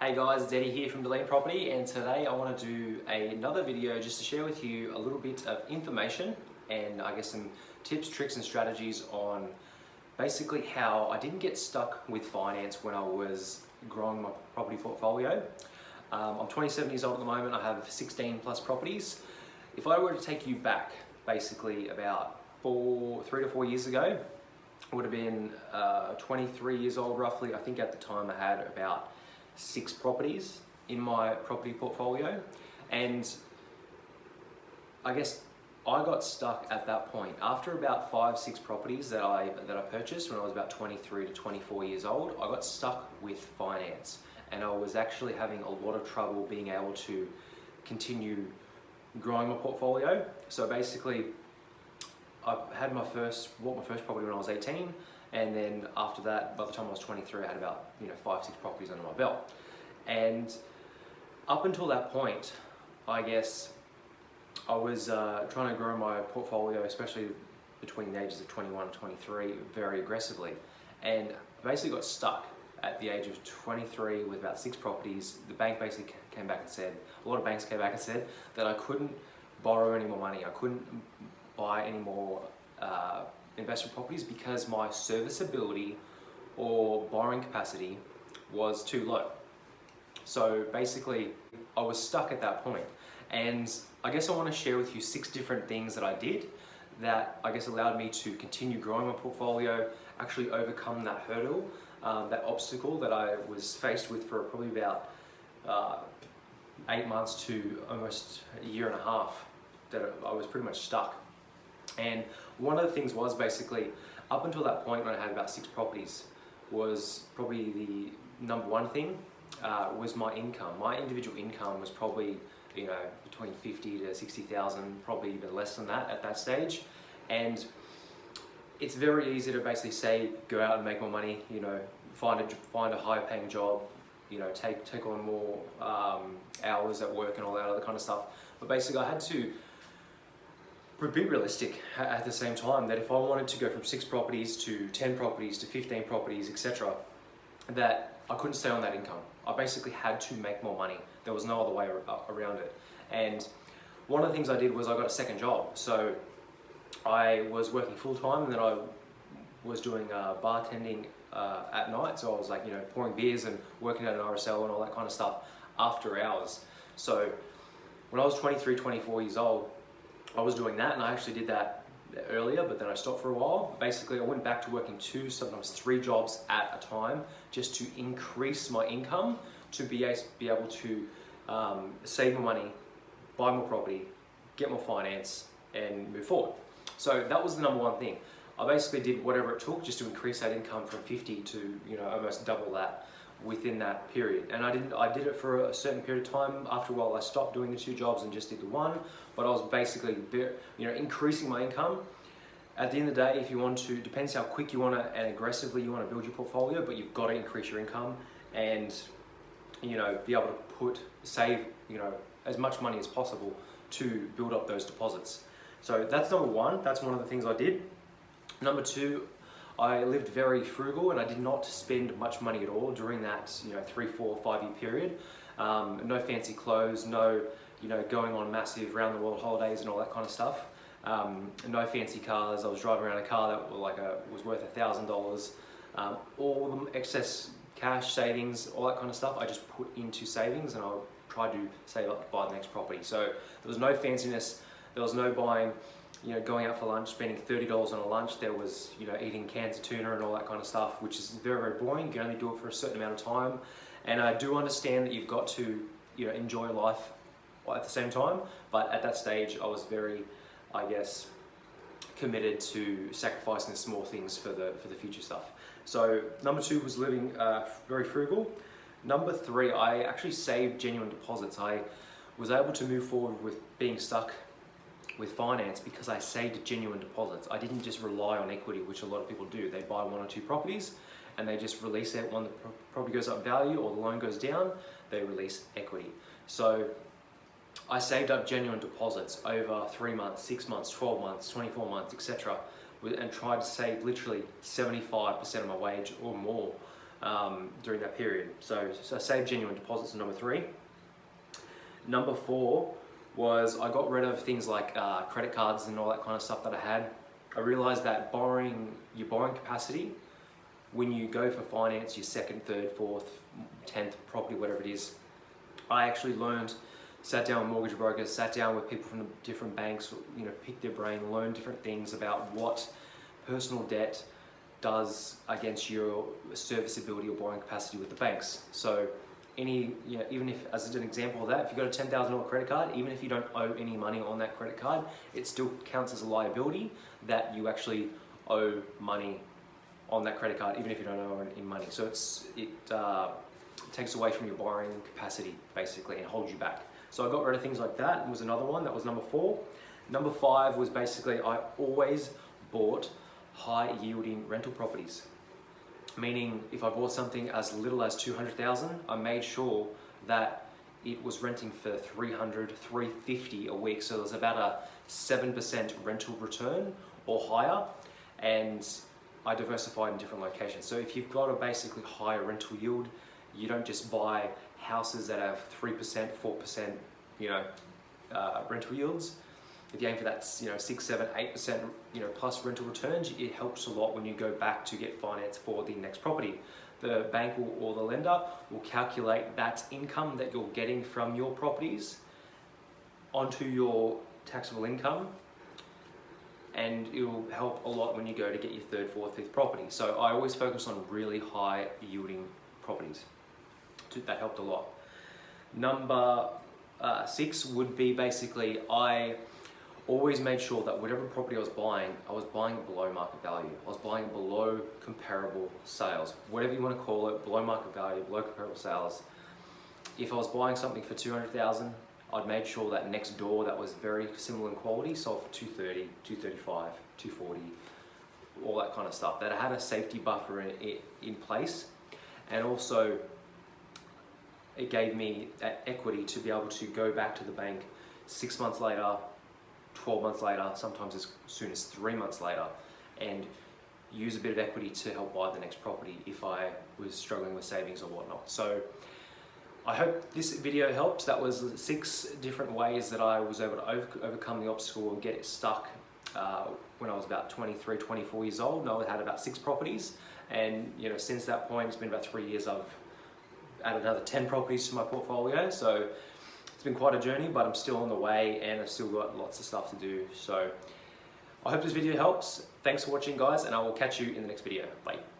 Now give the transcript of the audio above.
Hey guys, it's Eddie here from Dilleen Property, and today I want to do another video just to share with you a little bit of information and I guess some tips, tricks and strategies on basically how I didn't get stuck with finance when I was growing my property portfolio. I'm 27 years old at the moment. I have 16 plus properties. If I were to take you back basically about 3 to 4 years ago, I would have been 23 years old roughly. I think at the time I had about 6 properties in my property portfolio, and I guess I got stuck at that point after about 5-6 properties that I purchased when I was about 23 to 24 years old. I got stuck with finance, and I was actually having a lot of trouble being able to continue growing my portfolio. So basically, I had bought my first property when I was 18, and then after that, by the time I was 23, I had about 5-6 properties under my belt. And up until that point, I guess I was trying to grow my portfolio, especially between the ages of 21 and 23, very aggressively, and basically got stuck at the age of 23 with about 6 properties. The bank basically came back and said, a lot of banks came back and said that I couldn't borrow any more money, I couldn't buy any more investment properties because my serviceability or borrowing capacity was too low. So basically I was stuck at that point, and I guess I want to share with you 6 different things that I did that I guess allowed me to continue growing my portfolio, actually overcome that hurdle, that obstacle that I was faced with for probably about 8 months to almost a year and a half, that I was pretty much stuck. And one of the things was basically, up until that point when I had about 6 properties, was probably the number one thing was my income. My individual income was probably between 50 to 60,000, probably even less than that at that stage. And it's very easy to basically say, go out and make more money, find a higher paying job, take on more hours at work and all that other kind of stuff. But basically I had to be realistic at the same time, that if I wanted to go from 6 properties to 10 properties to 15 properties, etc., that I couldn't stay on that income. I basically had to make more money. There was no other way around it. And one of the things I did was I got a second job. So I was working full time, and then I was doing bartending at night. So I was pouring beers and working at an RSL and all that kind of stuff after hours. So when I was 23, 24 years old, I was doing that, and I actually did that earlier, but then I stopped for a while. Basically, I went back to working 2, sometimes 3 jobs at a time, just to increase my income, to be able to save more money, buy more property, get more finance, and move forward. So that was the number one thing. I basically did whatever it took just to increase that income from 50 to almost double that within that period. And I did it for a certain period of time. After a while I stopped doing the 2 jobs and just did the 1, but I was basically increasing my income. At the end of the day, if you want to, depends how quick you want to and aggressively you want to build your portfolio, but you've got to increase your income and be able to save as much money as possible to build up those deposits. So that's number 1. That's one of the things I did. Number 2, I lived very frugal, and I did not spend much money at all during that 3, 4, 5 year period. No fancy clothes, no going on massive round the world holidays and all that kind of stuff. No fancy cars. I was driving around a car that was worth $1,000. All the excess cash, savings, all that kind of stuff, I just put into savings, and I tried to save up to buy the next property. So there was no fanciness. There was no buying, going out for lunch, spending $30 on a lunch. There was, eating cans of tuna and all that kind of stuff, which is very, very boring. You can only do it for a certain amount of time. And I do understand that you've got to, enjoy life at the same time. But at that stage, I was very, I guess, committed to sacrificing the small things for the future stuff. So number 2 was living very frugal. Number 3, I actually saved genuine deposits. I was able to move forward with being stuck with finance because I saved genuine deposits. I didn't just rely on equity, which a lot of people do. They buy 1 or 2 properties and they just release it when the property goes up value or the loan goes down, they release equity. So I saved up genuine deposits over 3 months, 6 months, 12 months, 24 months, etc., and tried to save literally 75% of my wage or more during that period. So save genuine deposits are number 3. Number 4 was I got rid of things like credit cards and all that kind of stuff that I had. I realized that your borrowing capacity, when you go for finance, your second, third, fourth, 10th property, whatever it is, I actually sat down with mortgage brokers, sat down with people from the different banks, picked their brain, learned different things about what personal debt does against your serviceability or borrowing capacity with the banks. So even if, as an example of that, if you've got a $10,000 credit card, even if you don't owe any money on that credit card, it still counts as a liability that you actually owe money on that credit card, even if you don't owe any money. So it takes away from your borrowing capacity, basically, and holds you back. So I got rid of things like that. Was another one. That was number 4. Number 5 was basically I always bought high yielding rental properties. Meaning if I bought something as little as $200,000, I made sure that it was renting for $300, $350 a week. So there's about a 7% rental return or higher. And I diversified in different locations. So if you've got a basically higher rental yield, you don't just buy houses that have 3%, 4%, rental yields. If you aim for that, 6, 7, 8%, plus rental returns, it helps a lot when you go back to get finance for the next property. The bank or the lender will calculate that income that you're getting from your properties onto your taxable income, and it will help a lot when you go to get your 3rd, 4th, 5th property. So I always focus on really high yielding properties. That helped a lot. Number 6 would be basically I always made sure that whatever property I was buying it below market value. I was buying it below comparable sales. Whatever you want to call it, below market value, below comparable sales. If I was buying something for $200,000, I'd make sure that next door that was very similar in quality sold for $230,000, $235,000, $240,000, all that kind of stuff. That I had a safety buffer in place, and also it gave me that equity to be able to go back to the bank 6 months later, 12 months later, sometimes as soon as 3 months later, and use a bit of equity to help buy the next property if I was struggling with savings or whatnot. So I hope this video helped. That was 6 different ways that I was able to overcome the obstacle and get it stuck when I was about 23, 24 years old. And I had about 6 properties, and since that point, it's been about 3 years. I've added another 10 properties to my portfolio. So it's been quite a journey, but I'm still on the way and I've still got lots of stuff to do. So I hope this video helps. Thanks for watching, guys, and I will catch you in the next video. Bye.